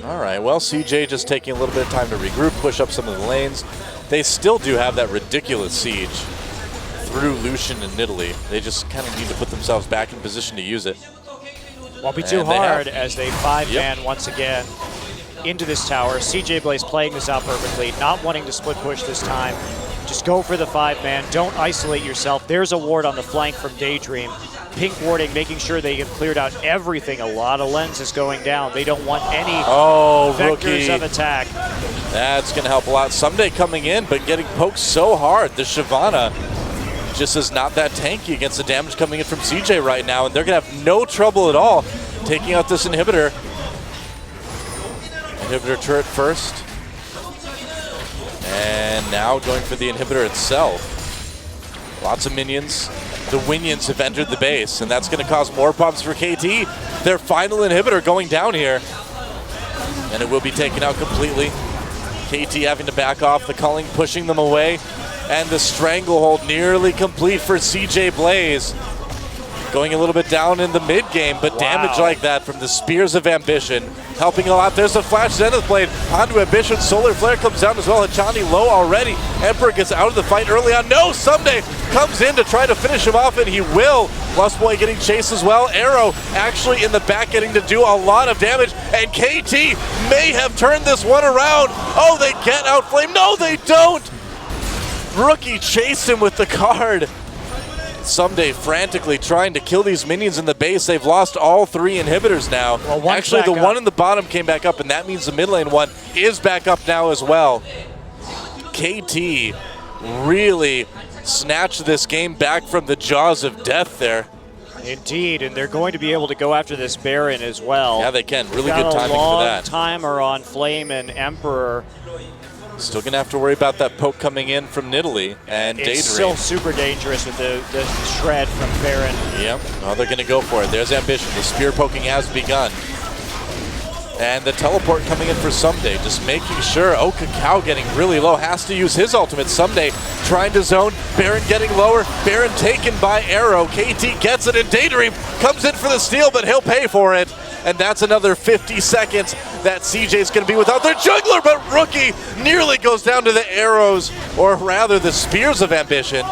All right, well, CJ just taking a little bit of time to regroup, push up some of the lanes. They still do have that ridiculous siege through Lucian and Nidalee. They just kind of need to put themselves back in position to use it. Won't be too hard as they 5-man once again into this tower. CJ Blaze playing this out perfectly, not wanting to split push this time. Just go for the 5-man. Don't isolate yourself. There's a ward on the flank from Daydream. Pink warding, making sure they have cleared out everything. A lot of lenses going down. They don't want any vectors of attack. That's going to help a lot. Someday coming in, but getting poked so hard. The Shyvana just is not that tanky against the damage coming in from CJ right now, and they're going to have no trouble at all taking out this inhibitor. Inhibitor turret first. And now going for the inhibitor itself. Lots of minions. The Winions have entered the base, and that's going to cause more problems for KT. Their final inhibitor going down here, and it will be taken out completely. KT having to back off, the culling pushing them away, and the stranglehold nearly complete for CJ Blaze. Going a little bit down in the mid game, but damage like that from the Spears of Ambition helping a lot. There's a flash Zenith Blade onto Ambition. Solar Flare comes down as well. Hachani low already. Emperor gets out of the fight early on. No, Someday comes in to try to finish him off, and he will. Lust Boy getting chased as well. Arrow actually in the back getting to do a lot of damage, and KT may have turned this one around. Oh, they get outflamed. No, they don't. Rookie chased him with the card. Someday frantically trying to kill these minions in the base. They've lost all 3 inhibitors now. Well, actually, the one in the bottom came back up, and that means the mid lane one is back up now as well. KT really snatched this game back from the jaws of death there. Indeed, and they're going to be able to go after this Baron as well. Yeah, they can. Really good timing for that. Timer on Flame and Emperor. Still going to have to worry about that poke coming in from Nidalee and Daydream. It's still super dangerous with the shred from Baron. Yep. Oh, they're going to go for it. There's Ambition. The spear poking has begun. And the teleport coming in for Someday, just making sure. Oh, Kakao getting really low, has to use his ultimate. Someday trying to zone, Baron getting lower, Baron taken by Arrow. KT gets it, and Daydream comes in for the steal, but he'll pay for it. And that's another 50 seconds that CJ's gonna be without their jungler, but Rookie nearly goes down to the arrows, or rather the spears of Ambition.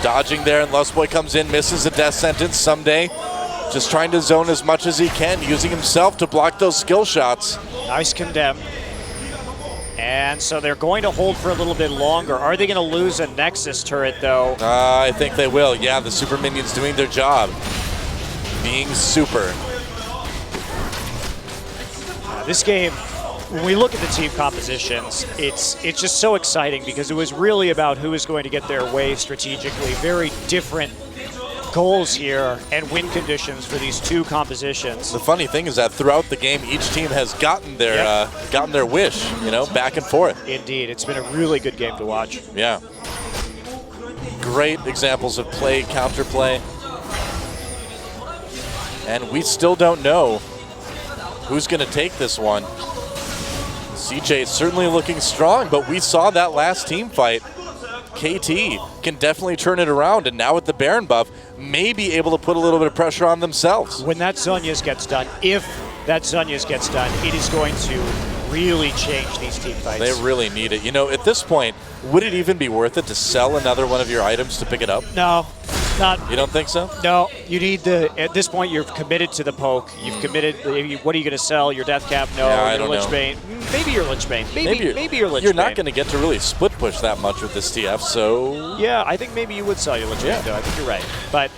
Dodging there, and Lustboy comes in, misses a death sentence. Someday just trying to zone as much as he can, using himself to block those skill shots. Nice condemn. And so they're going to hold for a little bit longer. Are they going to lose a Nexus turret, though? I think they will. Yeah, the super minions doing their job. Being super. This game, when we look at the team compositions, it's just so exciting because it was really about who is going to get their way strategically. Very different goals here and win conditions for these two compositions. The funny thing is that throughout the game, each team has gotten their wish, you know, back and forth. Indeed, it's been a really good game to watch. Yeah. Great examples of play, counterplay. And we still don't know who's going to take this one. CJ is certainly looking strong, but we saw that last team fight. KT can definitely turn it around, and now with the Baron buff, may be able to put a little bit of pressure on themselves. When that Zhonya's gets done, if that Zhonya's gets done, it is going to really change these team fights. They really need it. You know, at this point, would it even be worth it to sell another one of your items to pick it up? No, not. You don't think so? No, you need the, at this point, you're committed to the poke. You've committed, what are you going to sell? Your Death Cap? No, yeah, I don't know. Bane. Maybe you're Lich Bane. Maybe you're Lich Bane. You're not going to get to really split push that much with this TF, so... Yeah, I think maybe you would sell your Lich Bane, though. I think you're right. But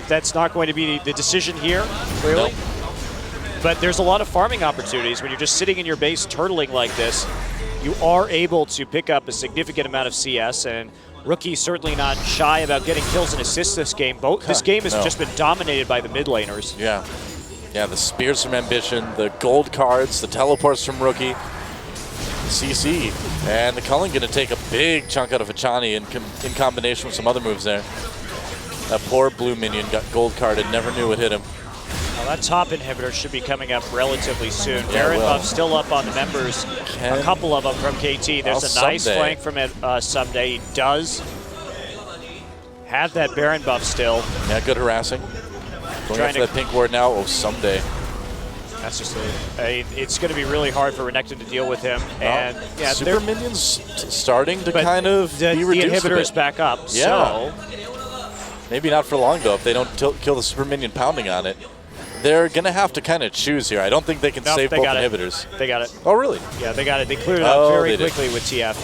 that's not going to be the decision here, clearly. Nope. But there's a lot of farming opportunities when you're just sitting in your base turtling like this. You are able to pick up a significant amount of CS, and Rookie's certainly not shy about getting kills and assists this game. This game has just been dominated by the mid laners. Yeah. Yeah, the spears from Ambition, the gold cards, the teleports from Rookie, CC, and the Cullen going to take a big chunk out of Achani in combination with some other moves there. That poor blue minion got gold carded, never knew it hit him. Well, that top inhibitor should be coming up relatively soon. Baron buff still up on the members, a couple of them from KT. There's a nice flank from Someday. He does have that Baron buff still. Yeah, good harassing. Going after that pink ward now. Oh, Someday. That's just it's going to be really hard for Renekton to deal with him. And yeah, super minions starting to kind of be reduced. The inhibitor is back up. Yeah. So maybe not for long though. If they don't kill the super minion pounding on it, they're going to have to kind of choose here. I don't think they can save both inhibitors. They got it. Oh, really? Yeah, they got it. They cleared it up very quickly with TF.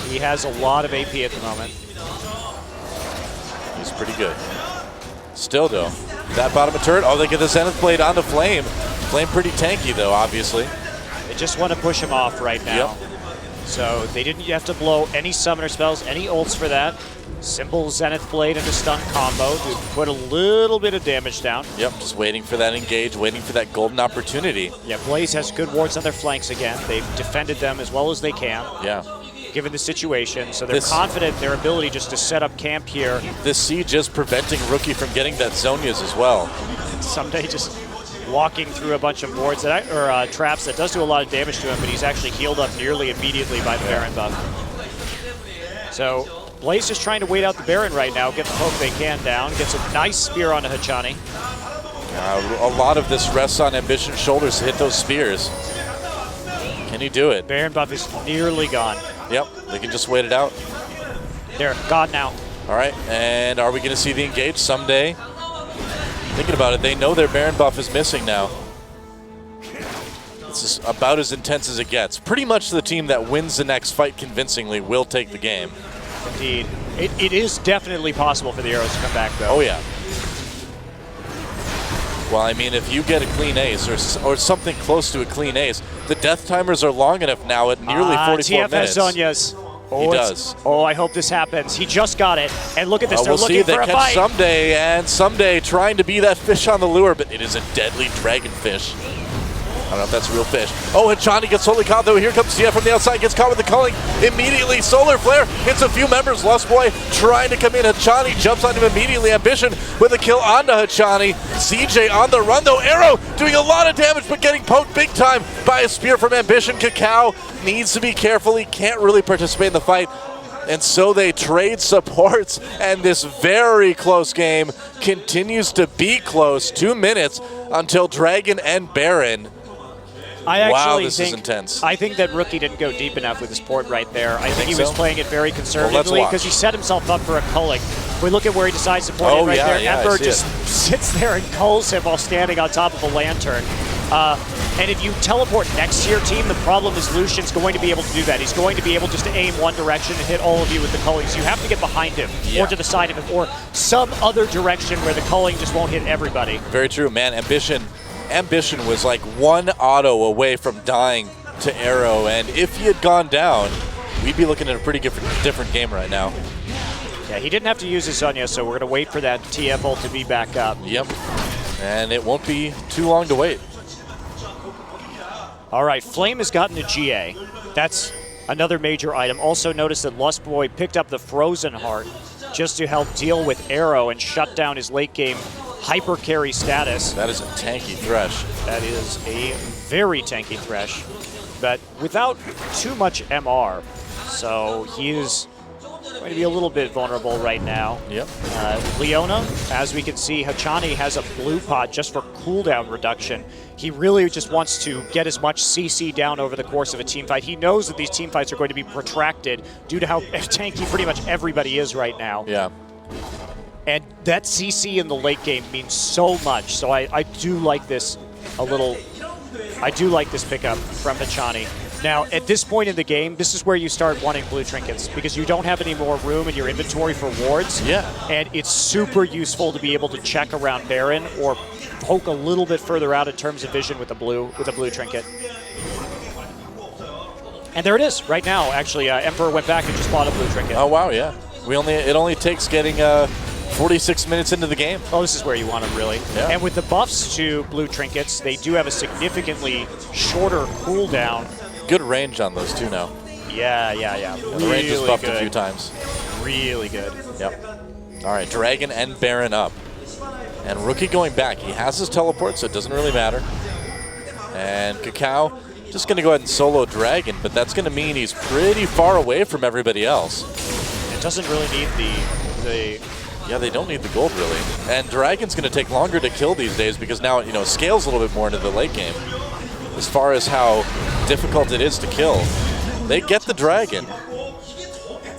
He has a lot of AP at the moment. He's pretty good. Still, though, that bottom of turret. Oh, they get the Zenith Blade onto Flame. Flame pretty tanky, though, obviously. They just want to push him off right now. Yep. So they didn't have to blow any summoner spells, any ults for that. Simple Zenith Blade into stun combo to put a little bit of damage down. Yep, just waiting for that engage, waiting for that golden opportunity. Yeah, Blaze has good wards on their flanks again. They've defended them as well as they can. Yeah. Given the situation, so they're confident in their ability just to set up camp here. This siege is preventing Rookie from getting that Zhonya's as well. Someday just walking through a bunch of wards traps that does do a lot of damage to him, but he's actually healed up nearly immediately by the Baron buff. So Blaze just trying to wait out the Baron right now, get the poke they can down, gets a nice spear onto Hachani. A lot of this rests on Ambition's shoulders to hit those spears. Can he do it? Baron buff is nearly gone. Yep, they can just wait it out. They're gone now. All right, and are we going to see the engage someday? Thinking about it, they know their Baron buff is missing now. This is about as intense as it gets. Pretty much the team that wins the next fight convincingly will take the game. Indeed. It is definitely possible for the Arrows to come back, though. Oh, yeah. Well, I mean, if you get a clean ace or something close to a clean ace, the death timers are long enough now at nearly 44 TF minutes. has Zhonya's. He does. Oh, I hope this happens. He just got it. And look at this. They're looking for a fight. Someday, and Someday trying to be that fish on the lure, but it is a deadly dragonfish. don't know if that's a real fish. Oh, Hachani gets totally caught though. Here comes CF from the outside, gets caught with the culling. Immediately, Solar Flare hits a few members. Lust Boy trying to come in. Hachani jumps on him immediately. Ambition with a kill onto Hachani. CJ on the run though. Arrow doing a lot of damage, but getting poked big time by a spear from Ambition. Cacao needs to be careful. He can't really participate in the fight. And so they trade supports, and this very close game continues to be close. 2 minutes until Dragon and Baron. Wow, this is intense. I think that Rookie didn't go deep enough with his port right there. I think he was playing it very conservatively because he set himself up for a culling. We look at where he decides to port it right there. Ember just sits there and culls him while standing on top of a lantern. And if you teleport next to your team, the problem is Lucian's going to be able to do that. He's going to be able just to aim one direction and hit all of you with the culling. So you have to get behind him or to the side of him or some other direction where the culling just won't hit everybody. Very true, man. Ambition was like one auto away from dying to Arrow, and if he had gone down, we'd be looking at a pretty different game right now. Yeah, he didn't have to use his Zunya, so we're going to wait for that TF ult to be back up. Yep, and it won't be too long to wait. All right, Flame has gotten a GA. That's another major item. Also notice that Lust Boy picked up the Frozen Heart just to help deal with Arrow and shut down his late game hyper carry status. That is a tanky Thresh. That is a very tanky Thresh, but without too much MR. So he is going to be a little bit vulnerable right now. Yep. Leona, as we can see, Hachani has a blue pot just for cooldown reduction. He really just wants to get as much CC down over the course of a team fight. He knows that these team fights are going to be protracted due to how tanky pretty much everybody is right now. Yeah. And that CC in the late game means so much. So I do like this a little. I do like this pickup from Hachani. Now, at this point in the game, this is where you start wanting blue trinkets because you don't have any more room in your inventory for wards. Yeah. And it's super useful to be able to check around Baron or poke a little bit further out in terms of vision with a blue trinket. And there it is right now. Actually, Emperor went back and just bought a blue trinket. Oh wow, yeah. It only takes getting 46 minutes into the game. Oh, this is where you want them, really. Yeah. And with the buffs to blue trinkets, they do have a significantly shorter cooldown. Good range on those too now. Yeah. The range is buffed a few times. Really good. Yep. All right, Dragon and Baron up. And Rookie going back. He has his teleport, so it doesn't really matter. And Cacao just going to go ahead and solo Dragon, but that's going to mean he's pretty far away from everybody else. It doesn't really need the Yeah, they don't need the gold, really. And Dragon's going to take longer to kill these days because now, it scales a little bit more into the late game. As far as how difficult it is to kill, they get the Dragon.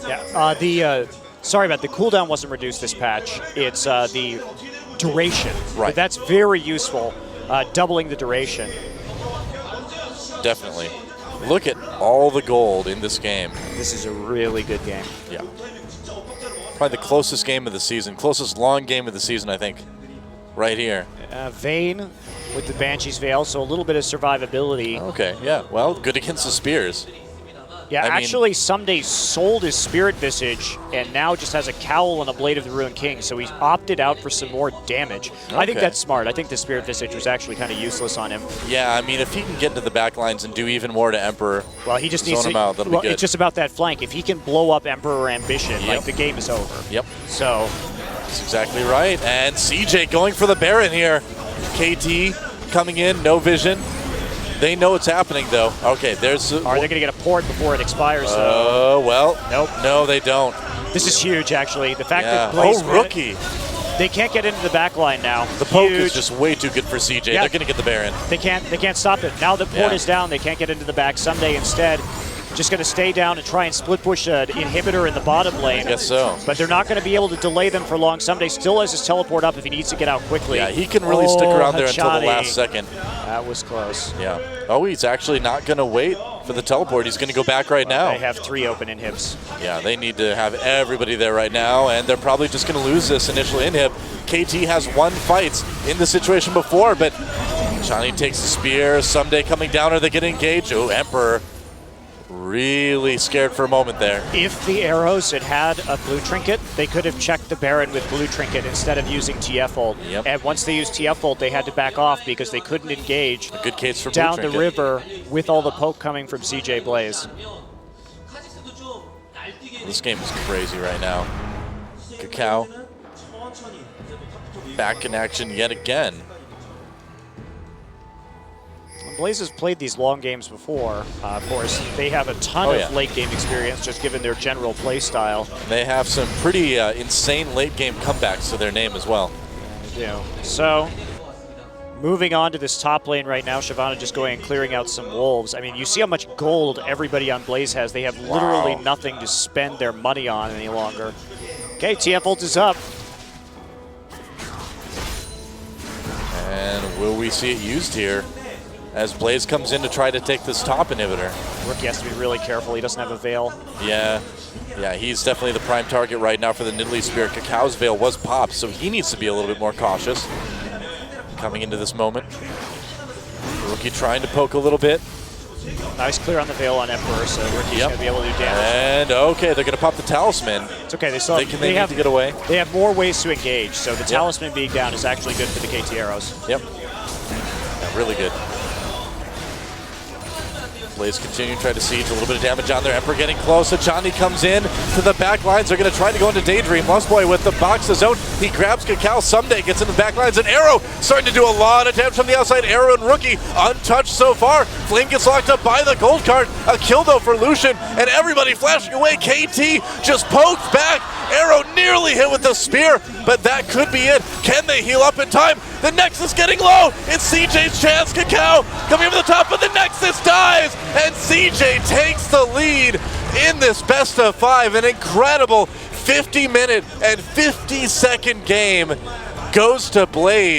Yeah, sorry about the cooldown wasn't reduced this patch. It's the duration. Right. But that's very useful, doubling the duration. Definitely. Look at all the gold in this game. This is a really good game. Yeah. Probably the closest game of the season, closest long game of the season, I think, right here. Vayne with the Banshee's Veil, so a little bit of survivability. Okay, yeah. Well, good against the spears. Yeah, actually, Someday sold his Spirit Visage and now just has a Cowl and a Blade of the Ruined King, so he's opted out for some more damage. Okay. I think that's smart. I think the Spirit Visage was actually kind of useless on him. Yeah, I mean, if he can get into the back lines and do even more to Emperor, well, he just needs to. Him out, that'll be good. It's just about that flank. If he can blow up Emperor Ambition, like the game is over. Yep. So that's exactly right. And CJ going for the Baron here. KT coming in, no vision. They know what's happening, though. Okay, there's... Are they going to get a port before it expires, though? Well, nope. No, they don't. This is huge, actually. The fact that Blaze Rookie. They can't get into the back line now. The poke is just way too good for CJ. Yeah. They're going to get the Baron. They can't stop it. Now the port is down. They can't get into the back. Someday instead just going to stay down and try and split push an inhibitor in the bottom lane. I guess so. But they're not going to be able to delay them for long. Someday still has his teleport up if he needs to get out quickly. Yeah, he can really stick around there until the last second. That was close. Yeah. Oh, he's actually not going to wait for the teleport. He's going to go back right now. They have 3 open inhibs. Yeah, they need to have everybody there right now, and they're probably just going to lose this initial inhib. KT has won fights in the situation before, but Johnny takes the spear. Someday coming down. Are they getting engaged? Oh, Emperor Really scared for a moment there. If the arrows had a blue trinket, they could have checked the Baron with blue trinket instead of using TF ult. Yep. And once they used TF ult, they had to back off because they couldn't engage A good case for down blue the trinket. river with all the poke coming from CJ Blaze. This game is crazy right now. Cacao back in action yet again. Blaze has played these long games before. Of course, they have a ton of late game experience just given their general play style. They have some pretty insane late game comebacks to their name as well. Yeah, so moving on to this top lane right now, Shyvana just going and clearing out some wolves. I mean, you see how much gold everybody on Blaze has. They have literally nothing to spend their money on any longer. Okay, TF ult is up. And will we see it used here as Blaze comes in to try to take this top inhibitor? Rookie has to be really careful. He doesn't have a veil. Yeah, he's definitely the prime target right now for the Nidalee Spear. Cacao's veil was popped, so he needs to be a little bit more cautious coming into this moment. Rookie trying to poke a little bit. Nice clear on the veil on Emperor, so Rookie's going to be able to do damage. And okay, they're going to pop the talisman. It's okay. They need to get away. They have more ways to engage, so the talisman being down is actually good for the KT arrows. Yep. Yeah, really good. Blaze continuing to try to siege, a little bit of damage on there. Emperor getting close. Johnny comes in to the back lines. They're going to try to go into Daydream. Lost Boy with the box of zone. He grabs Cacao. Someday gets in the back lines. And Arrow starting to do a lot of damage from the outside. Arrow and Rookie untouched so far. Flame gets locked up by the gold card. A kill though for Lucian. And everybody flashing away. KT just poked back. Arrow nearly hit with the spear, but that could be it. Can they heal up in time? The Nexus getting low. It's CJ's chance. Cacao coming over the top, but the Nexus dies. And CJ takes the lead in this best of 5. An incredible 50-minute and 50-second game goes to Blaze.